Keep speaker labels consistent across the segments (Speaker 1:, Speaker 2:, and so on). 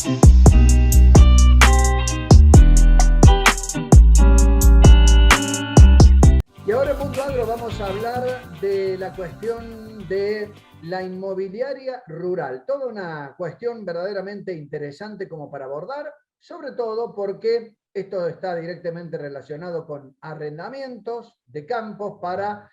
Speaker 1: Y ahora en Mundo Agro vamos a hablar de la cuestión de la inmobiliaria rural. Toda una cuestión verdaderamente interesante como para abordar, sobre todo porque esto está directamente relacionado con arrendamientos de campos para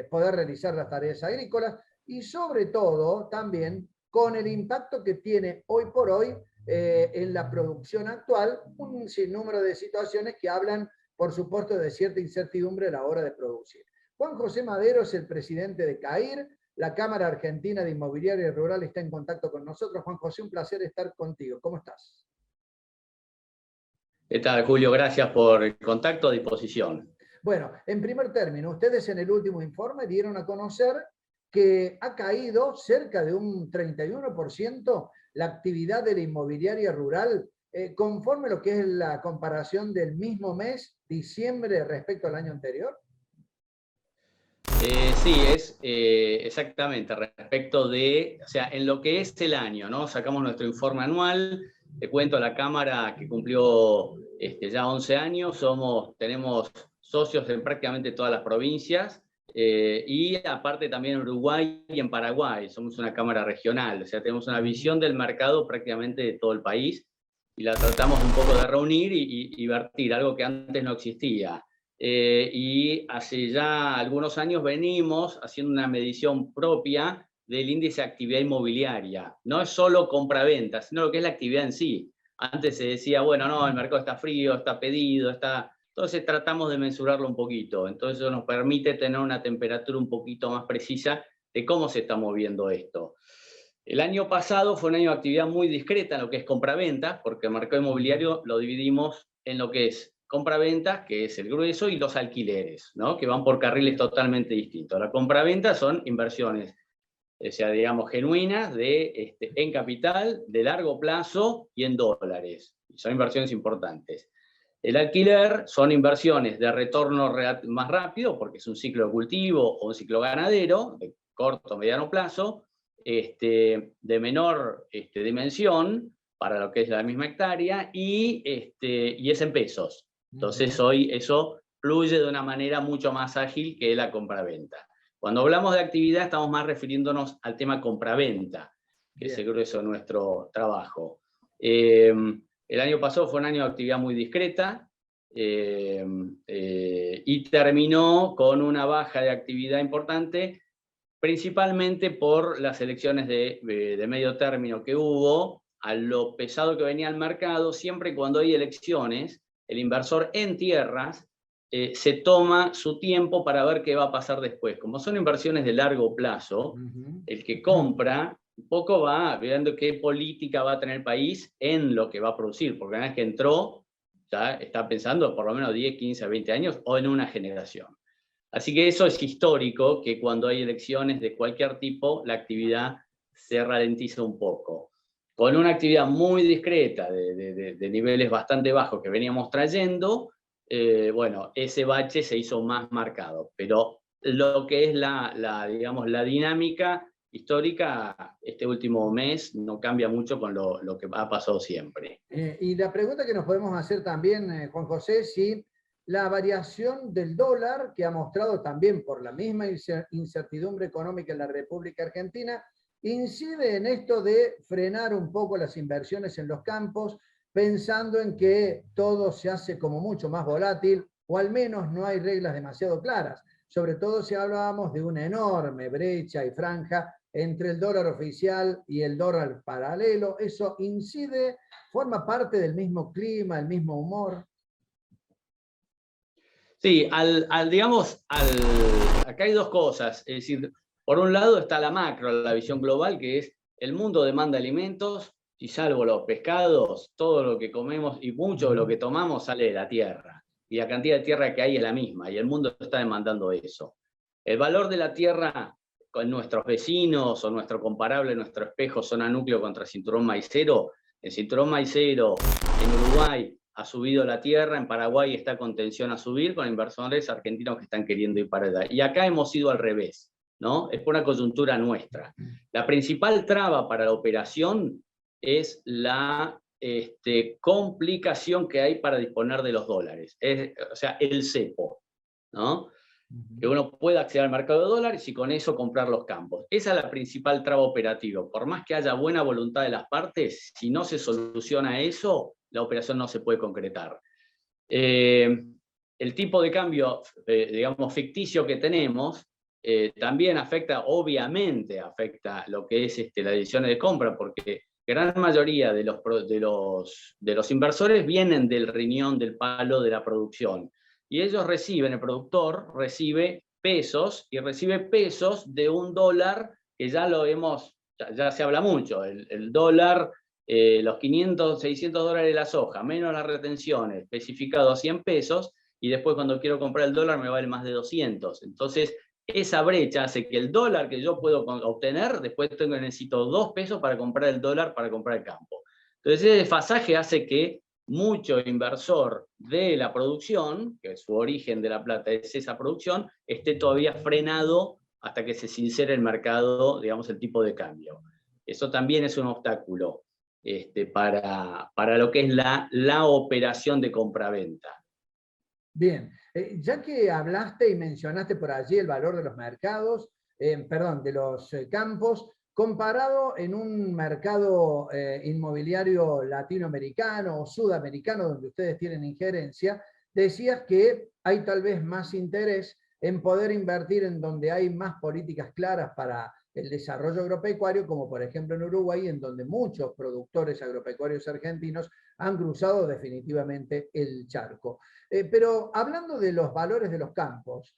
Speaker 1: poder realizar las tareas agrícolas y sobre todo también con el impacto que tiene hoy por hoy en la producción actual un sinnúmero de situaciones que hablan, por supuesto, de cierta incertidumbre a la hora de producir. Juan José Madero es el presidente de CAIR, la Cámara Argentina de Inmobiliaria Rural está en contacto con nosotros. Juan José, un placer estar contigo. ¿Cómo estás?
Speaker 2: ¿Qué tal, Julio? Gracias por el contacto a disposición.
Speaker 1: Bueno, en primer término, ustedes en el último informe dieron a conocer que ha caído cerca de un 31% la actividad de la inmobiliaria rural conforme a lo que es la comparación del mismo mes, diciembre, respecto al año anterior.
Speaker 2: Sí, es exactamente respecto de, o sea, en lo que es el año, ¿no? Sacamos nuestro informe anual, te cuento, la Cámara que cumplió ya 11 años, tenemos socios en prácticamente todas las provincias, y aparte también en Uruguay y en Paraguay, somos una Cámara regional, o sea, tenemos una visión del mercado prácticamente de todo el país, y la tratamos un poco de reunir y vertir, algo que antes no existía. Y hace ya algunos años venimos haciendo una medición propia del índice de actividad inmobiliaria. No es solo compra-venta, sino lo que es la actividad en sí. Antes se decía, bueno, no, el mercado está frío, está pedido, está... Entonces tratamos de mensurarlo un poquito. Entonces eso nos permite tener una temperatura un poquito más precisa de cómo se está moviendo esto. El año pasado fue un año de actividad muy discreta en lo que es compra-venta, porque el mercado inmobiliario lo dividimos en lo que es compra-venta, que es el grueso, y los alquileres, ¿no? Que van por carriles totalmente distintos. La compra-venta son inversiones, o sea, digamos, genuinas en capital, de largo plazo y en dólares. Son inversiones importantes. El alquiler son inversiones de retorno más rápido, porque es un ciclo de cultivo o un ciclo ganadero, de corto o mediano plazo, de menor dimensión, para lo que es la misma hectárea, y es en pesos. Entonces hoy eso fluye de una manera mucho más ágil que la compraventa. Cuando hablamos de actividad estamos más refiriéndonos al tema compraventa, que es el grueso de nuestro trabajo. El año pasado fue un año de actividad muy discreta, y terminó con una baja de actividad importante, principalmente por las elecciones de medio término que hubo, a lo pesado que venía el mercado. Siempre cuando hay elecciones, el inversor en tierras se toma su tiempo para ver qué va a pasar después. Como son inversiones de largo plazo, el que compra un poco va viendo qué política va a tener el país en lo que va a producir, porque una vez que entró, ya está pensando por lo menos 10, 15, 20 años o en una generación. Así que eso es histórico, que cuando hay elecciones de cualquier tipo, la actividad se ralentiza un poco. Con una actividad muy discreta, de niveles bastante bajos que veníamos trayendo, bueno, ese bache se hizo más marcado. Pero lo que es digamos, la dinámica histórica, este último mes no cambia mucho con lo que ha pasado siempre.
Speaker 1: Y la pregunta que nos podemos hacer también, Juan José, si la variación del dólar, que ha mostrado también por la misma incertidumbre económica en la República Argentina, incide en esto de frenar un poco las inversiones en los campos, pensando en que todo se hace como mucho más volátil, o al menos no hay reglas demasiado claras. Sobre todo si hablábamos de una enorme brecha y franja entre el dólar oficial y el dólar paralelo. Eso incide, forma parte del mismo clima, el mismo humor.
Speaker 2: Sí, acá hay dos cosas. Es decir, por un lado está la macro, la visión global, que es el mundo demanda alimentos, y salvo los pescados, todo lo que comemos y mucho de lo que tomamos sale de la tierra. Y la cantidad de tierra que hay es la misma, y el mundo está demandando eso. El valor de la tierra con nuestros vecinos o nuestro comparable, nuestro espejo, zona núcleo contra cinturón maicero. El cinturón maicero en Uruguay ha subido la tierra, en Paraguay está con tensión a subir, con inversores argentinos que están queriendo ir para allá. Y acá hemos ido al revés, ¿no? Es por una coyuntura nuestra. La principal traba para la operación es la complicación que hay para disponer de los dólares, o sea, el cepo, ¿no? Que uno pueda acceder al mercado de dólares y con eso comprar los campos. Esa es la principal traba operativa. Por más que haya buena voluntad de las partes, si no se soluciona eso, la operación no se puede concretar. El tipo de cambio, digamos, ficticio que tenemos, también afecta, obviamente afecta lo que es las decisiones de compra, porque gran mayoría de los inversores vienen del riñón, del palo de la producción. Y ellos reciben, el productor recibe pesos, y recibe pesos de un dólar que ya lo vemos, ya se habla mucho, el dólar, los 500, 600 dólares de la soja, menos las retenciones, especificado a 100 pesos, y después cuando quiero comprar el dólar me vale más de 200. Entonces, esa brecha hace que el dólar que yo puedo obtener, después necesito 2 pesos para comprar el dólar, para comprar el campo. Entonces, ese desfasaje hace que mucho inversor de la producción, que su origen de la plata es esa producción, esté todavía frenado hasta que se sincere el mercado, digamos, el tipo de cambio. Eso también es un obstáculo para lo que es la operación de compraventa.
Speaker 1: Bien, ya que hablaste y mencionaste por allí el valor de los mercados, perdón, de los campos, comparado en un mercado inmobiliario latinoamericano o sudamericano, donde ustedes tienen injerencia, decías que hay tal vez más interés en poder invertir en donde hay más políticas claras para el desarrollo agropecuario, como por ejemplo en Uruguay, en donde muchos productores agropecuarios argentinos han cruzado definitivamente el charco. Pero hablando de los valores de los campos,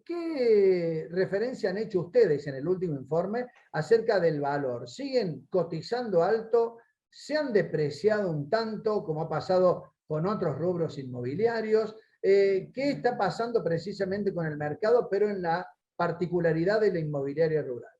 Speaker 1: ¿qué referencia han hecho ustedes en el último informe acerca del valor? ¿Siguen cotizando alto? ¿Se han depreciado un tanto, como ha pasado con otros rubros inmobiliarios? ¿Qué está pasando precisamente con el mercado, pero en la particularidad de la inmobiliaria rural?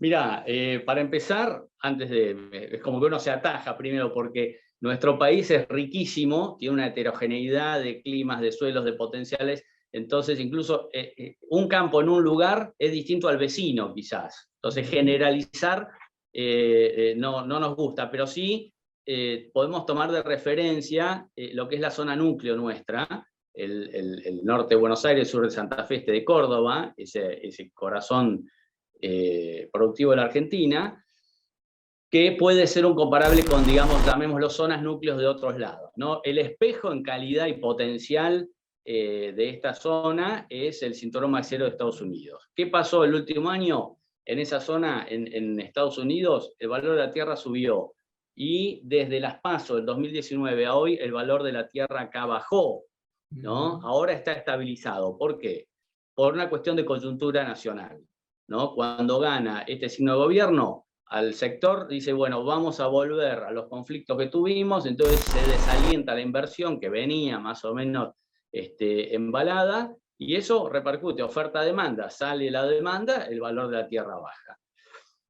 Speaker 2: Mirá, para empezar, es como que uno se ataja primero porque nuestro país es riquísimo, tiene una heterogeneidad de climas, de suelos, de potenciales, entonces incluso un campo en un lugar es distinto al vecino quizás. Entonces generalizar no nos gusta, pero sí podemos tomar de referencia lo que es la zona núcleo nuestra, el norte de Buenos Aires, el sur de Santa Fe, de Córdoba, ese corazón productivo de la Argentina, que puede ser un comparable con, digamos, llamémoslo zonas núcleos de otros lados, ¿no? El espejo en calidad y potencial de esta zona es el cinturón maxiero de Estados Unidos. ¿Qué pasó el último año? En esa zona, en Estados Unidos, el valor de la tierra subió, y desde las PASO del 2019 a hoy, el valor de la tierra acá bajó, ¿no? Ahora está estabilizado. ¿Por qué? Por una cuestión de coyuntura nacional, ¿no? Cuando gana este signo de gobierno, al sector dice, bueno, vamos a volver a los conflictos que tuvimos, entonces se desalienta la inversión que venía más o menos embalada, y eso repercute, oferta-demanda, sale la demanda, el valor de la tierra baja.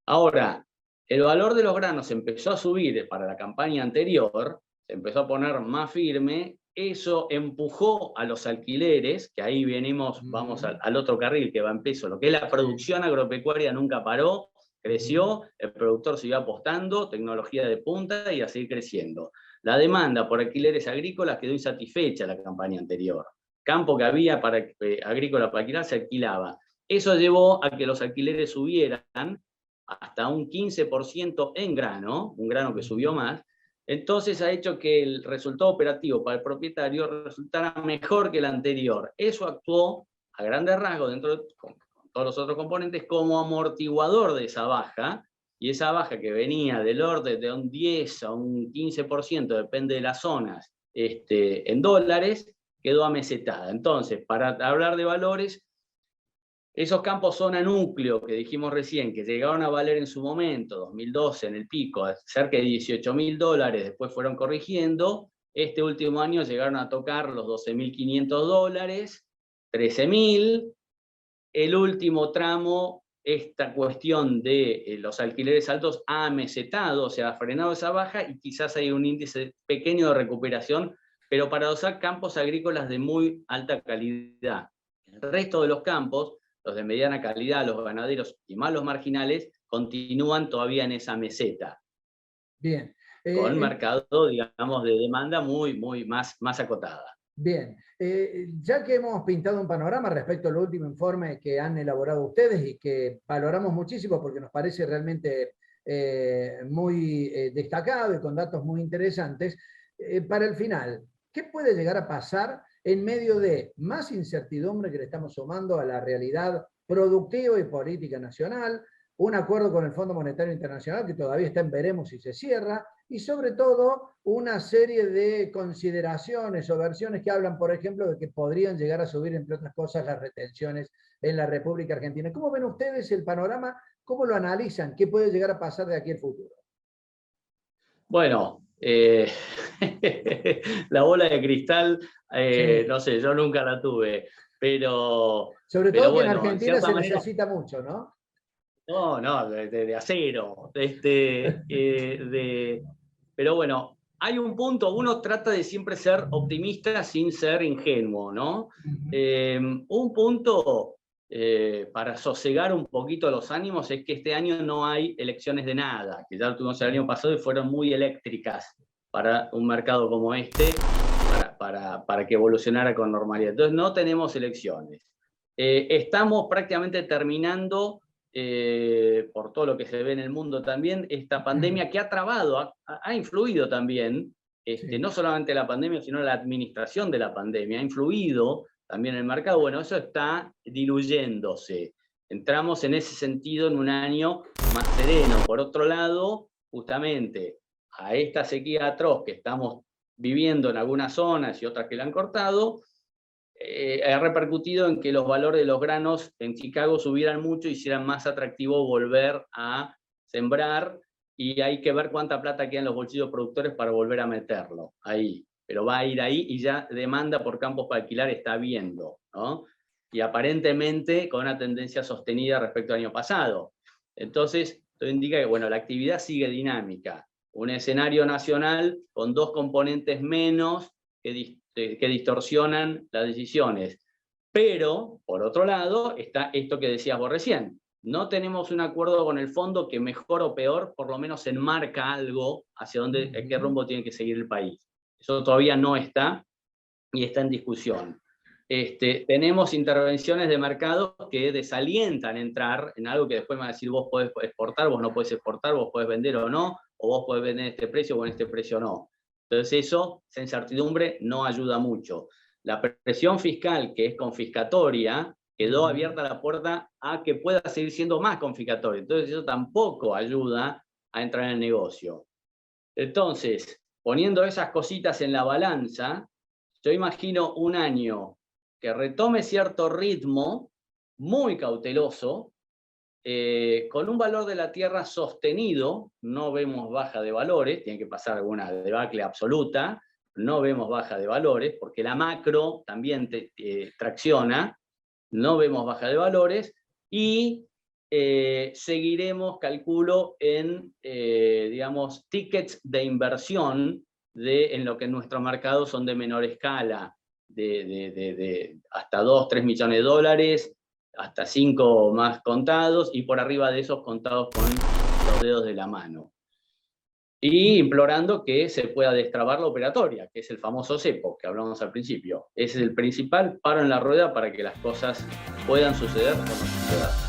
Speaker 2: Ahora, el valor de los granos empezó a subir para la campaña anterior, se empezó a poner más firme, eso empujó a los alquileres, que ahí venimos, vamos al otro carril que va en peso, lo que es la producción agropecuaria nunca paró, creció, el productor siguió apostando, tecnología de punta y a seguir creciendo. La demanda por alquileres agrícolas quedó insatisfecha la campaña anterior. Campo que había para agrícola para alquilar se alquilaba. Eso llevó a que los alquileres subieran hasta un 15% en grano, un grano que subió más. Entonces ha hecho que el resultado operativo para el propietario resultara mejor que el anterior. Eso actuó a grandes rasgos, con todos los otros componentes, como amortiguador de esa baja, y esa baja que venía del orden de un 10 a un 15%, depende de las zonas, en dólares, quedó amesetada. Entonces, para hablar de valores, esos campos zona núcleo que dijimos recién, que llegaron a valer en su momento, 2012 en el pico, cerca de $18.000, después fueron corrigiendo, este último año llegaron a tocar los $12.500, 13.000, el último tramo, esta cuestión de los alquileres altos ha amesetado, o sea, ha frenado esa baja, y quizás hay un índice pequeño de recuperación, pero para los campos agrícolas de muy alta calidad. El resto de los campos, los de mediana calidad, los ganaderos y más los marginales, continúan todavía en esa meseta.
Speaker 1: Bien.
Speaker 2: Con un mercado, digamos, de demanda muy más acotada.
Speaker 1: Bien, ya que hemos pintado un panorama respecto al último informe que han elaborado ustedes y que valoramos muchísimo porque nos parece realmente muy destacado y con datos muy interesantes, para el final, ¿qué puede llegar a pasar en medio de más incertidumbre que le estamos sumando a la realidad productiva y política nacional? Un acuerdo con el Fondo Monetario Internacional que todavía está en veremos si se cierra, y sobre todo una serie de consideraciones o versiones que hablan, por ejemplo, de que podrían llegar a subir, entre otras cosas, las retenciones en la República Argentina. ¿Cómo ven ustedes el panorama? ¿Cómo lo analizan? ¿Qué puede llegar a pasar de aquí al futuro?
Speaker 2: Bueno, la bola de cristal,
Speaker 1: Sí.
Speaker 2: no sé, yo nunca la tuve, pero...
Speaker 1: Sobre todo que en
Speaker 2: bueno,
Speaker 1: Argentina se
Speaker 2: manera,
Speaker 1: necesita mucho, ¿no?
Speaker 2: No, de acero. Pero bueno, hay un punto, uno trata de siempre ser optimista sin ser ingenuo, ¿no? Un punto para sosegar un poquito los ánimos es que este año no hay elecciones de nada, que ya lo tuvimos el año pasado y fueron muy eléctricas para un mercado como este, para que evolucionara con normalidad. Entonces no tenemos elecciones. Estamos prácticamente terminando, por todo lo que se ve en el mundo también, esta pandemia que ha trabado, ha influido también,
Speaker 1: Sí.
Speaker 2: no solamente la pandemia, sino la administración de la pandemia, ha influido también en el mercado. Bueno, eso está diluyéndose. Entramos en ese sentido en un año más sereno. Por otro lado, justamente a esta sequía atroz que estamos viviendo en algunas zonas y otras que la han cortado, ha repercutido en que los valores de los granos en Chicago subieran mucho y hicieran más atractivo volver a sembrar, y hay que ver cuánta plata queda en los bolsillos productores para volver a meterlo ahí. Pero va a ir ahí y ya demanda por campos para alquilar está habiendo, ¿no? Y aparentemente con una tendencia sostenida respecto al año pasado. Entonces, esto indica que bueno, la actividad sigue dinámica. Un escenario nacional con dos componentes menos que distorsionan las decisiones. Pero, por otro lado, está esto que decías vos recién. No tenemos un acuerdo con el fondo que mejor o peor, por lo menos enmarca algo hacia dónde, qué rumbo tiene que seguir el país. Eso todavía no está y está en discusión. Tenemos intervenciones de mercados que desalientan entrar en algo que después me va a decir vos podés exportar, vos no podés exportar, vos podés vender o no, o vos podés vender en este precio o en este precio no. Entonces esa incertidumbre no ayuda mucho. La presión fiscal, que es confiscatoria, quedó abierta la puerta a que pueda seguir siendo más confiscatoria. Entonces eso tampoco ayuda a entrar en el negocio. Entonces, poniendo esas cositas en la balanza, yo imagino un año que retome cierto ritmo, muy cauteloso, con un valor de la tierra sostenido. No vemos baja de valores, tiene que pasar alguna debacle absoluta, no vemos baja de valores, porque la macro también tracciona, no vemos baja de valores, y seguiremos, calculo, en, digamos, tickets de inversión en lo que en nuestro mercado son de menor escala, de hasta 2, 3 millones de dólares, hasta 5 más contados, y por arriba de esos contados con los dedos de la mano. Y implorando que se pueda destrabar la operatoria, que es el famoso cepo que hablamos al principio. Ese es el principal paro en la rueda para que las cosas puedan suceder o no suceder.